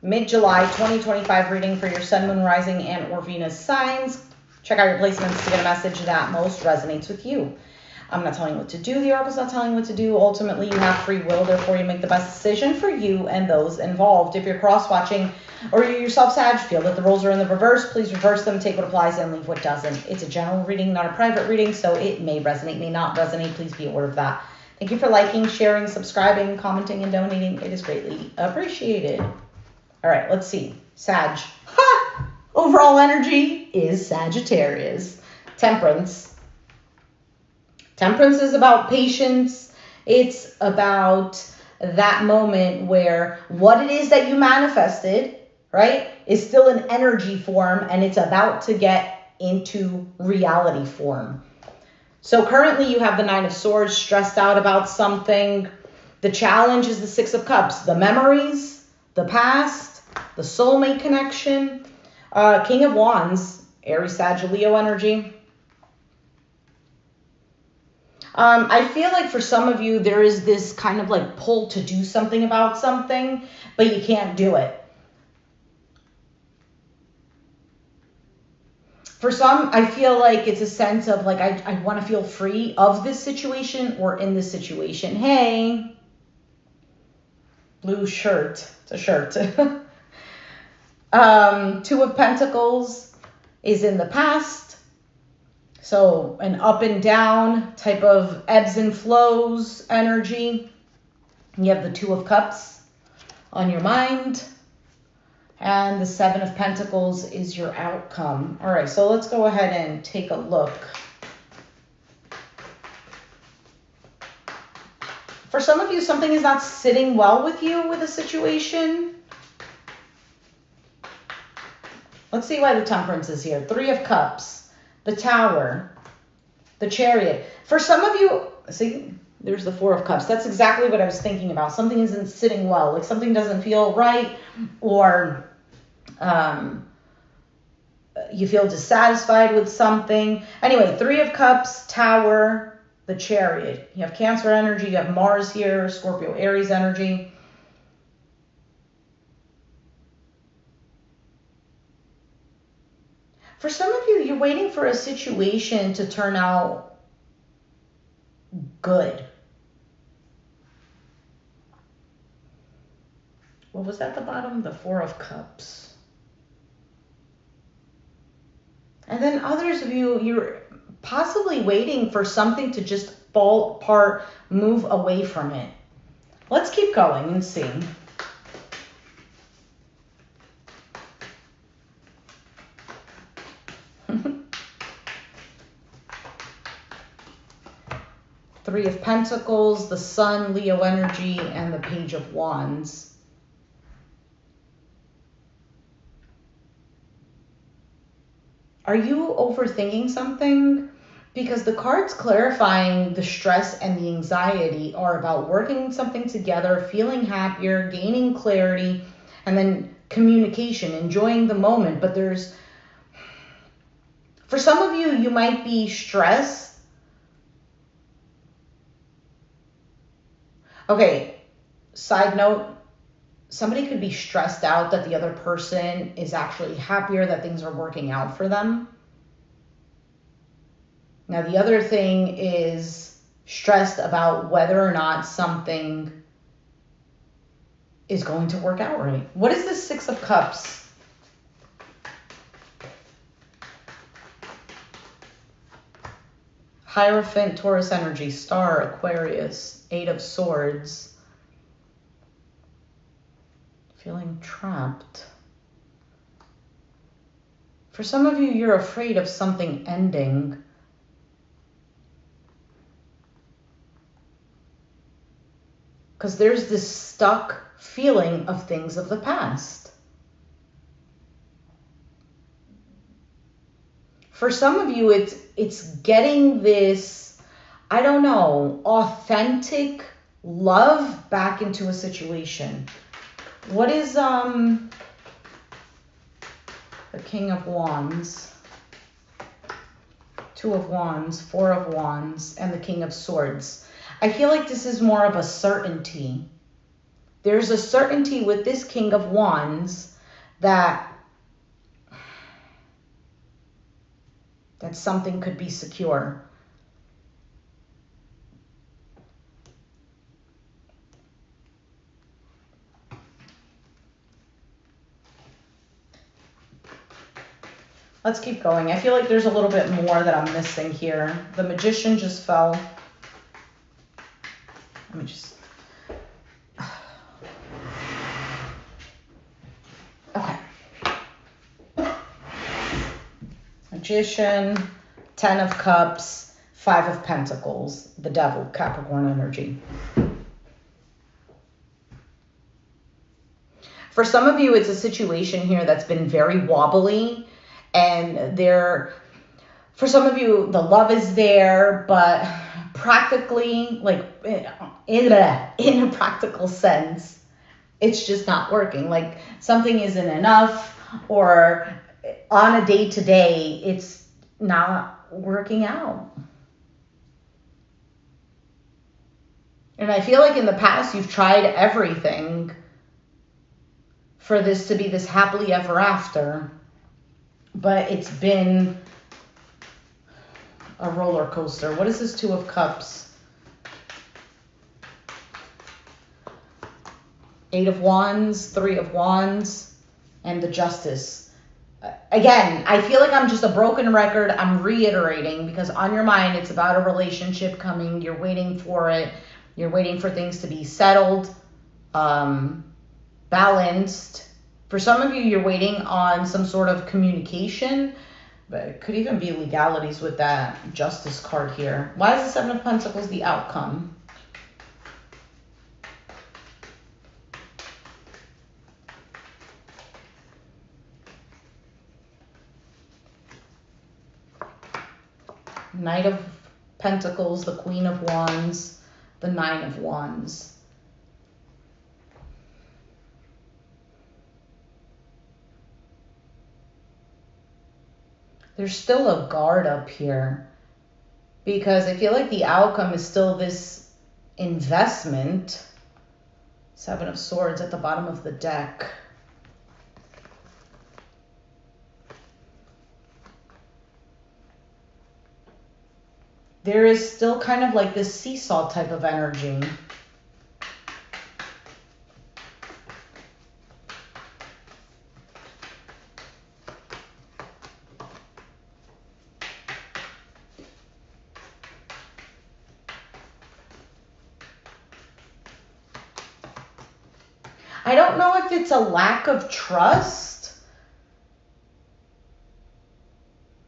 mid-July 2025 reading for your Sun, Moon, Rising, and or Venus signs. Check out your placements to get a message that most resonates with you. I'm not telling you what to do. The Oracle's not telling you what to do. Ultimately, you have free will. Therefore, you make the best decision for you and those involved. If you're cross-watching or you yourself, Sag, feel that the roles are in the reverse, please reverse them, take what applies, and leave what doesn't. It's a general reading, not a private reading, so it may resonate, may not resonate. Please be aware of that. Thank you for liking, sharing, subscribing, commenting, and donating. It is greatly appreciated. All right, let's see. Sag. Ha! Overall energy is Sagittarius. Temperance. Temperance is about patience. It's about that moment where what it is that you manifested, right, is still in energy form and it's about to get into reality form. So currently you have the Nine of Swords, stressed out about something. The challenge is the Six of Cups, the memories, the past, the soulmate connection. King of Wands, Aries, Sag, Leo energy. I feel like for some of you, there is this kind of like pull to do something about something, but you can't do it. For some, I feel like it's a sense of like, I want to feel free of this situation or in this situation. Hey, blue shirt. It's a shirt. Two of Pentacles is in the past. So an up and down type of ebbs and flows energy. You have the Two of Cups on your mind. And the Seven of Pentacles is your outcome. All right, so let's go ahead and take a look. For some of you, something is not sitting well with you with a situation. Let's see why the Temperance is here. Three of Cups. The Tower, the Chariot. For some of you, see, there's the Four of Cups. That's exactly what I was thinking about. Something isn't sitting well, like something doesn't feel right, or you feel dissatisfied with something. Anyway, Three of Cups, Tower, the Chariot. You have Cancer energy, you have Mars here, Scorpio, Aries energy. For some of you, you're waiting for a situation to turn out good. What was at the bottom? The Four of Cups. And then others of you, you're possibly waiting for something to just fall apart, move away from it. Let's keep going and see. Three of Pentacles, the Sun, Leo energy, and the Page of Wands. Are you overthinking something? Because the cards clarifying the stress and the anxiety are about working something together, feeling happier, gaining clarity, and then communication, enjoying the moment. But there's, for some of you, you might be stressed. Okay, side note, somebody could be stressed out that the other person is actually happier, that things are working out for them. Now, the other thing is stressed about whether or not something is going to work out right. What is the Six of Cups? Hierophant, Taurus energy, Star, Aquarius, Eight of Swords. Feeling trapped. For some of you, you're afraid of something ending. Because there's this stuck feeling of things of the past. For some of you, it's getting this, I don't know, authentic love back into a situation. What is the King of Wands, Two of Wands, Four of Wands, and the King of Swords? I feel like this is more of a certainty. there's a certainty with this King of Wands that something could be secure. Let's keep going. I feel like there's a little bit more that I'm missing here. The Magician just fell. Let me just... Okay. Magician, 10 of Cups, 5 of Pentacles, the Devil, Capricorn energy. For some of you, it's a situation here that's been very wobbly. And for some of you, the love is there, but practically, like in a practical sense, it's just not working. Like something isn't enough, or on a day-to-day, it's not working out. And I feel like in the past, you've tried everything for this to be this happily ever after. But it's been a roller coaster. What is this 2 of Cups? 8 of Wands, 3 of Wands, and the Justice. Again, I feel like I'm just a broken record. I'm reiterating because on your mind, it's about a relationship coming. You're waiting for it. You're waiting for things to be settled, balanced. For some of you, you're waiting on some sort of communication, but it could even be legalities with that Justice card here. Why is the 7 of Pentacles the outcome? Knight of Pentacles, the Queen of Wands, the 9 of Wands. There's still a guard up here because I feel like the outcome is still this investment. 7 of Swords at the bottom of the deck. There is still kind of like this seesaw type of energy. I don't know if it's a lack of trust,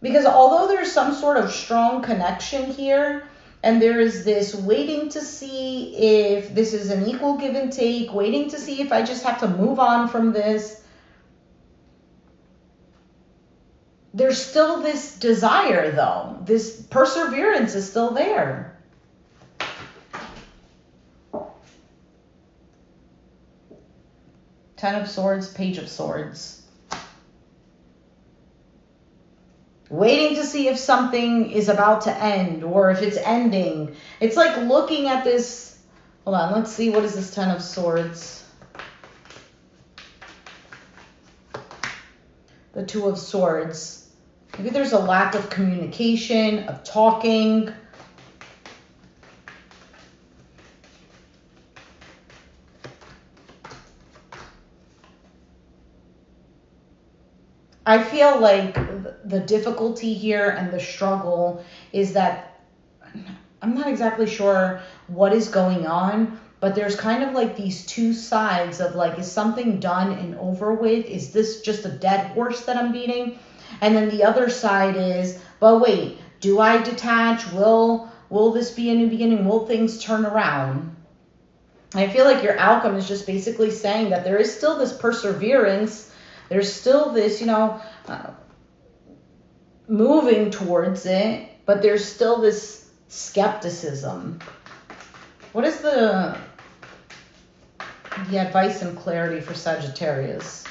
because although there's some sort of strong connection here, and there is this waiting to see if this is an equal give and take, waiting to see if I just have to move on from this, there's still this desire though. This perseverance is still there. Ten of Swords, Page of Swords. Waiting to see if something is about to end or if it's ending. It's like looking at this. Hold on, let's see. What is this 10 of Swords? The 2 of Swords. Maybe there's a lack of communication, of talking. I feel like the difficulty here and the struggle is that I'm not exactly sure what is going on, but there's kind of like these two sides of like, is something done and over with? Is this just a dead horse that I'm beating? And then the other side is, but wait, do I detach? Will this be a new beginning? Will things turn around? I feel like your outcome is just basically saying that there is still this perseverance. There's still this, moving towards it, but there's still this skepticism. What is the advice and clarity for Sagittarius?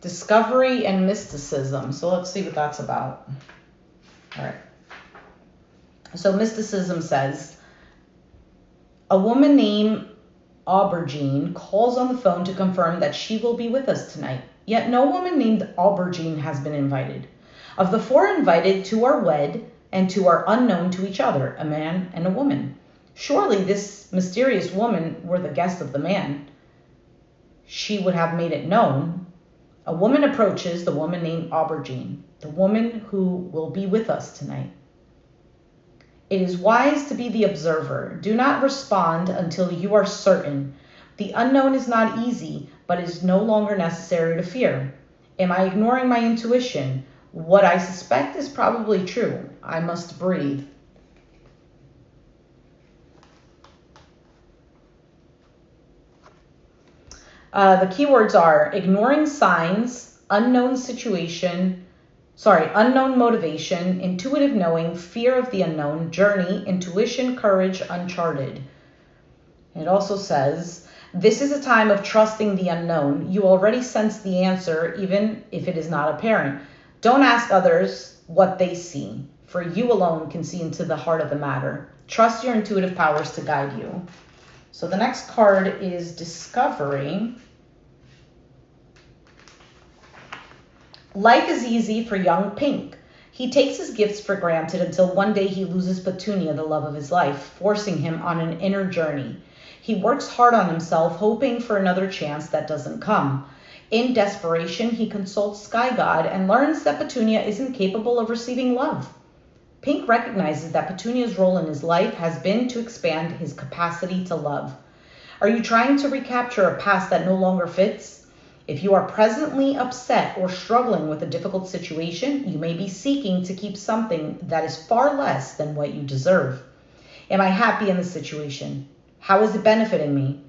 Discovery and mysticism. So let's see what that's about. All right. So mysticism says, a woman named Aubergine calls on the phone to confirm that she will be with us tonight. Yet no woman named Aubergine has been invited. Of the 4 invited, 2 are wed and 2 are unknown to each other, a man and a woman. Surely this mysterious woman were the guest of the man. She would have made it known. A woman approaches the woman named Aubergine, the woman who will be with us tonight. It is wise to be the observer. Do not respond until you are certain. The unknown is not easy, but is no longer necessary to fear. Am I ignoring my intuition? What I suspect is probably true. I must breathe. The keywords are ignoring signs, unknown motivation, intuitive knowing, fear of the unknown, journey, intuition, courage, uncharted. It also says, this is a time of trusting the unknown. You already sense the answer, even if it is not apparent. Don't ask others what they see, for you alone can see into the heart of the matter. Trust your intuitive powers to guide you. So the next card is Discovery. Life is easy for young Pink. He takes his gifts for granted until one day he loses Petunia, the love of his life, forcing him on an inner journey. He works hard on himself, hoping for another chance that doesn't come. In desperation, he consults Sky God and learns that Petunia isn't capable of receiving love. Pink recognizes that Petunia's role in his life has been to expand his capacity to love. Are you trying to recapture a past that no longer fits? If you are presently upset or struggling with a difficult situation, you may be seeking to keep something that is far less than what you deserve. Am I happy in the situation? How is it benefiting me?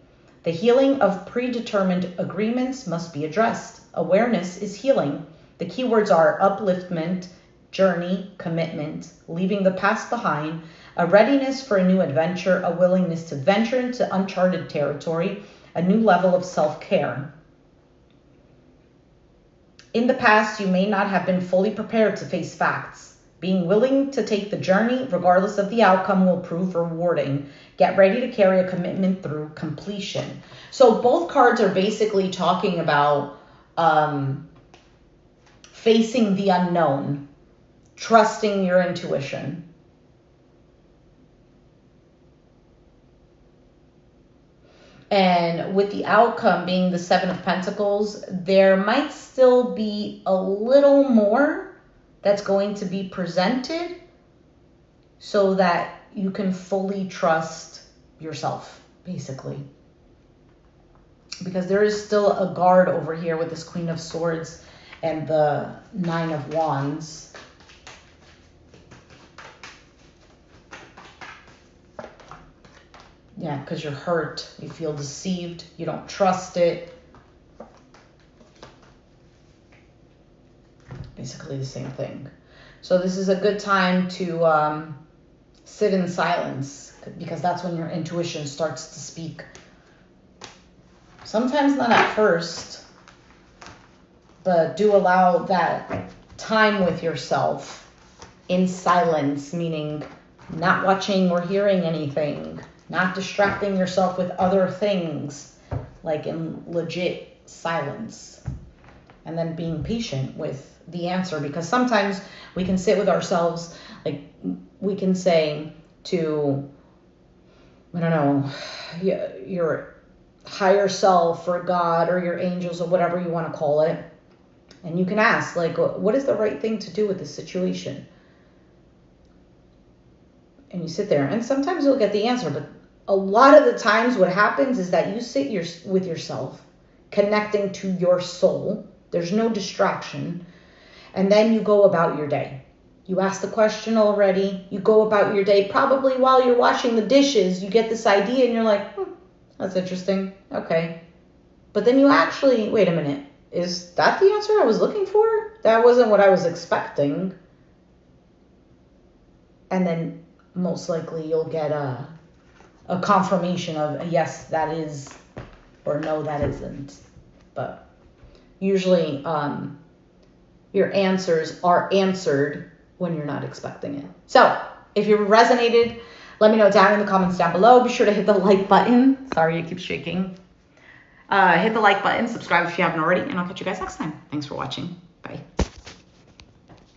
The healing of predetermined agreements must be addressed. Awareness is healing. The keywords are upliftment, journey, commitment, leaving the past behind, a readiness for a new adventure, a willingness to venture into uncharted territory, a new level of self-care. In the past, you may not have been fully prepared to face facts. Being willing to take the journey, regardless of the outcome, will prove rewarding. Get ready to carry a commitment through completion. So both cards are basically talking about facing the unknown, trusting your intuition. And with the outcome being the 7 of Pentacles, there might still be a little more that's going to be presented so that you can fully trust yourself, basically. Because there is still a guard over here with this Queen of Swords and the 9 of Wands. Yeah, because you're hurt, you feel deceived, you don't trust it. Basically the same thing. So this is a good time to sit in silence, because that's when your intuition starts to speak. Sometimes not at first, but do allow that time with yourself in silence, meaning not watching or hearing anything. Not distracting yourself with other things, like in legit silence. And then being patient with the answer, because sometimes we can sit with ourselves, like we can say to, I don't know, your higher self or God or your angels or whatever you want to call it. And you can ask, like, what is the right thing to do with this situation? And you sit there, and sometimes you'll get the answer, but a lot of the times what happens is that you sit with yourself, connecting to your soul. There's no distraction. And then you go about your day. You ask the question already. You go about your day. Probably while you're washing the dishes, you get this idea and you're like, that's interesting. Okay. But then you actually, wait a minute. Is that the answer I was looking for? That wasn't what I was expecting. And then most likely you'll get a confirmation of yes, that is, or no, that isn't. But usually your answers are answered when you're not expecting it. So if you resonated, let me know down in the comments down below. Be sure to hit the like button. Sorry, it keeps shaking. Hit the like button, subscribe if you haven't already, and I'll catch you guys next time. Thanks for watching. Bye.